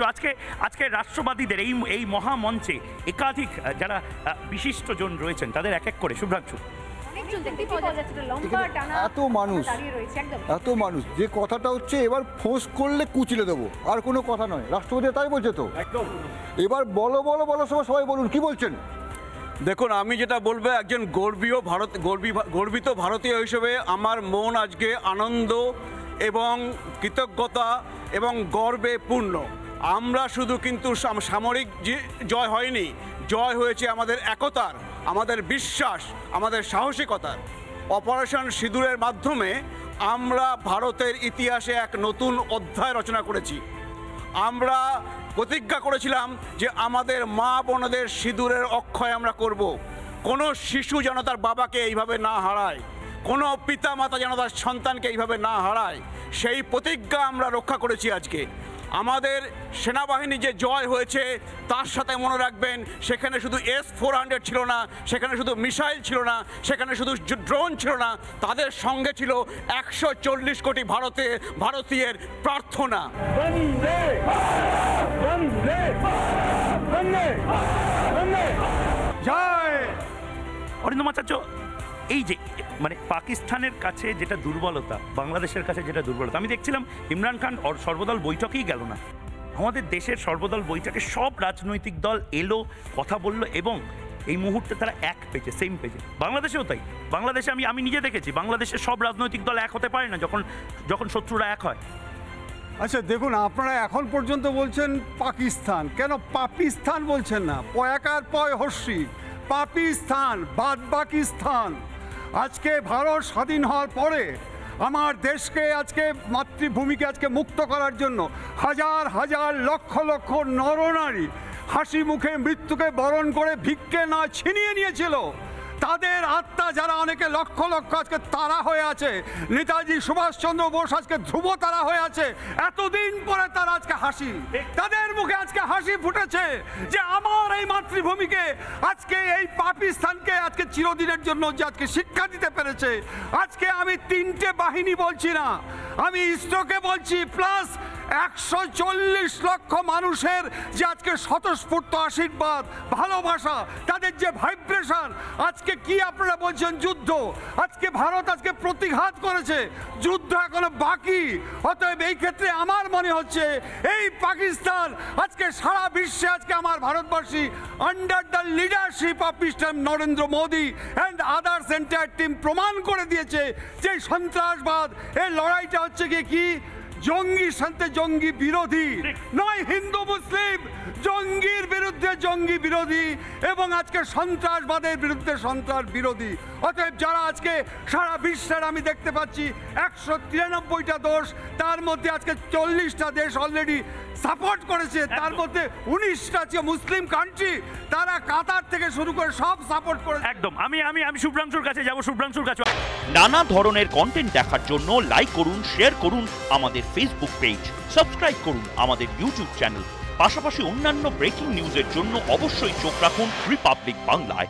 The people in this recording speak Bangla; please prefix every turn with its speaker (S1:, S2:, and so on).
S1: আজকে আজকে রাষ্ট্রবাদীদের এই মহামঞ্চে একাধিক যারা বিশিষ্ট জন রয়েছেন তাদের এক এক করে শুভ্রাংশু
S2: এত মানুষ যে কথাটা হচ্ছে এবার ফোঁস করলে কুচলে দেবো আর কোনো কথা নয়। রাষ্ট্রপতি তাই বলছে তো এবার বলো বলো বলো সবাই বলুন কি বলছেন।
S3: দেখুন, আমি যেটা বলবো একজন গর্বিত ভারতীয় হিসেবে আমার মন আজকে আনন্দ এবং কৃতজ্ঞতা এবং গর্বে পূর্ণ। আমরা শুধু কিন্তু সামরিক জয় হয়নি, জয় হয়েছে আমাদের একতার, আমাদের বিশ্বাস, আমাদের সাহসিকতার। অপারেশন সিঁদুরের মাধ্যমে আমরা ভারতের ইতিহাসে এক নতুন অধ্যায় রচনা করেছি। আমরা প্রতিজ্ঞা করেছিলাম যে আমাদের মা বোনদের সিঁদুরের অক্ষয় আমরা করব। কোনো শিশু যেন তার বাবাকে এইভাবে না হারায়, কোনো পিতা মাতা যেন তার সন্তানকে এইভাবে না হারায়, সেই প্রতিজ্ঞা আমরা রক্ষা করেছি। আজকে আমাদের সেনাবাহিনী যে জয় হয়েছে তার সাথে মনে রাখবেন সেখানে শুধু S-400 ছিল না, সেখানে শুধু মিসাইল ছিল না, সেখানে শুধু ড্রোন ছিল না, তাদের সঙ্গে ছিল 140 কোটি ভারতীয়ের প্রার্থনা।
S1: জয় অরিন্দম আচার্য, এই যে মানে পাকিস্তানের কাছে যেটা দুর্বলতা, বাংলাদেশের কাছে যেটা দুর্বলতা, আমি দেখছিলাম ইমরান খান সর্বদল বৈঠকেই গেল না। আমাদের দেশের সর্বদল বৈঠকে সব রাজনৈতিক দল এলো, কথা বলল এবং এই মুহূর্তে তারা এক পেজে, সেম পেজে। বাংলাদেশেও তাই। বাংলাদেশে আমি নিজে দেখেছি বাংলাদেশের সব রাজনৈতিক দল এক হতে পারে না যখন শত্রুরা এক হয়।
S4: আচ্ছা দেখুন, আপনারা এখন পর্যন্ত বলছেন পাকিস্তান, কেন পাকিস্তান বলছেন না? পয়াকার পয় হর্ষি পাকিস্তান, বাদ পাকিস্তান। আজকে ভারত স্বাধীন হওয়ার পরে আমার দেশকে আজকে মাতৃভূমিকে আজকে মুক্ত করার জন্য হাজার হাজার লক্ষ লক্ষ নরনারী হাসি মুখে মৃত্যুকে বরণ করে ভিক্ষে না ছিনিয়ে নিয়েছিল। তাদের আত্মা যারা অনেকে লক্ষ লক্ষ আজকে তারা হয়ে আছে, নেতাজি সুভাষচন্দ্র বোস আজকে ধ্রুব তারা হয়ে আছে, এতদিন পরে তারা আজকে হাসি, তাদের মুখে আজকে হাসি ফুটেছে যে আমার এই মাতৃভূমিকে আজকে এই পাকিস্তানকে আজকে চিরদিনের জন্য যে আজকে শিক্ষা দিতে পেরেছে। আজকে আমি 3টে বাহিনী বলছি না, আমি ইসরোকে বলছি, প্লাস 140 লক্ষ মানুষের যে আজকে স্বতঃস্ফূর্ত আশীর্বাদ, ভালোবাসা, তাদের যে ভাইব্রেশন। আজকে কি আপনারা বলছেন যুদ্ধ? আজকে ভারত আজকে প্রতিঘাত করেছে, যুদ্ধ এখনো বাকি। অতএব এই ক্ষেত্রে আমার মনে হচ্ছে এই পাকিস্তান আজকে সারা বিশ্বে আজকে আমার ভারতবাসী under the leadership of mister Narendra Modi and others entire team প্রমাণ করে দিয়েছে যে সন্ত্রাসবাদ এই লড়াইটা হচ্ছে কি জঙ্গির সাথে জঙ্গি বিরোধী নয়, হিন্দু মুসলিম জঙ্গির বিরুদ্ধে জঙ্গি বিরোধী এবং আজকে সন্ত্রাসবাদের বিরুদ্ধে সন্ত্রাস বিরোধী। অতএব যারা আজকে সারা বিশ্বের আমি দেখতে পাচ্ছি 193টা দেশ, তার মধ্যে আজকে 40টা দেশ অলরেডি সাপোর্ট করেছে, তার মধ্যে 19টা যে মুসলিম কান্ট্রি তারা কাতার থেকে শুরু করে সব সাপোর্ট করেছে।
S1: একদম আমি শুভ্রাংশুর কাছে যাব, শুভ্রাংশুর কাছে।
S5: নানা ধরনের কন্টেন্ট দেখার জন্য লাইক করুন, শেয়ার করুন আমাদের ফেসবুক পেজ, সাবস্ক্রাইব করুন আমাদের ইউটিউব চ্যানেল। পাশাপাশি অন্যান্য ব্রেকিং নিউজের জন্য অবশ্যই চোখ রাখুন রিপাবলিক বাংলায়।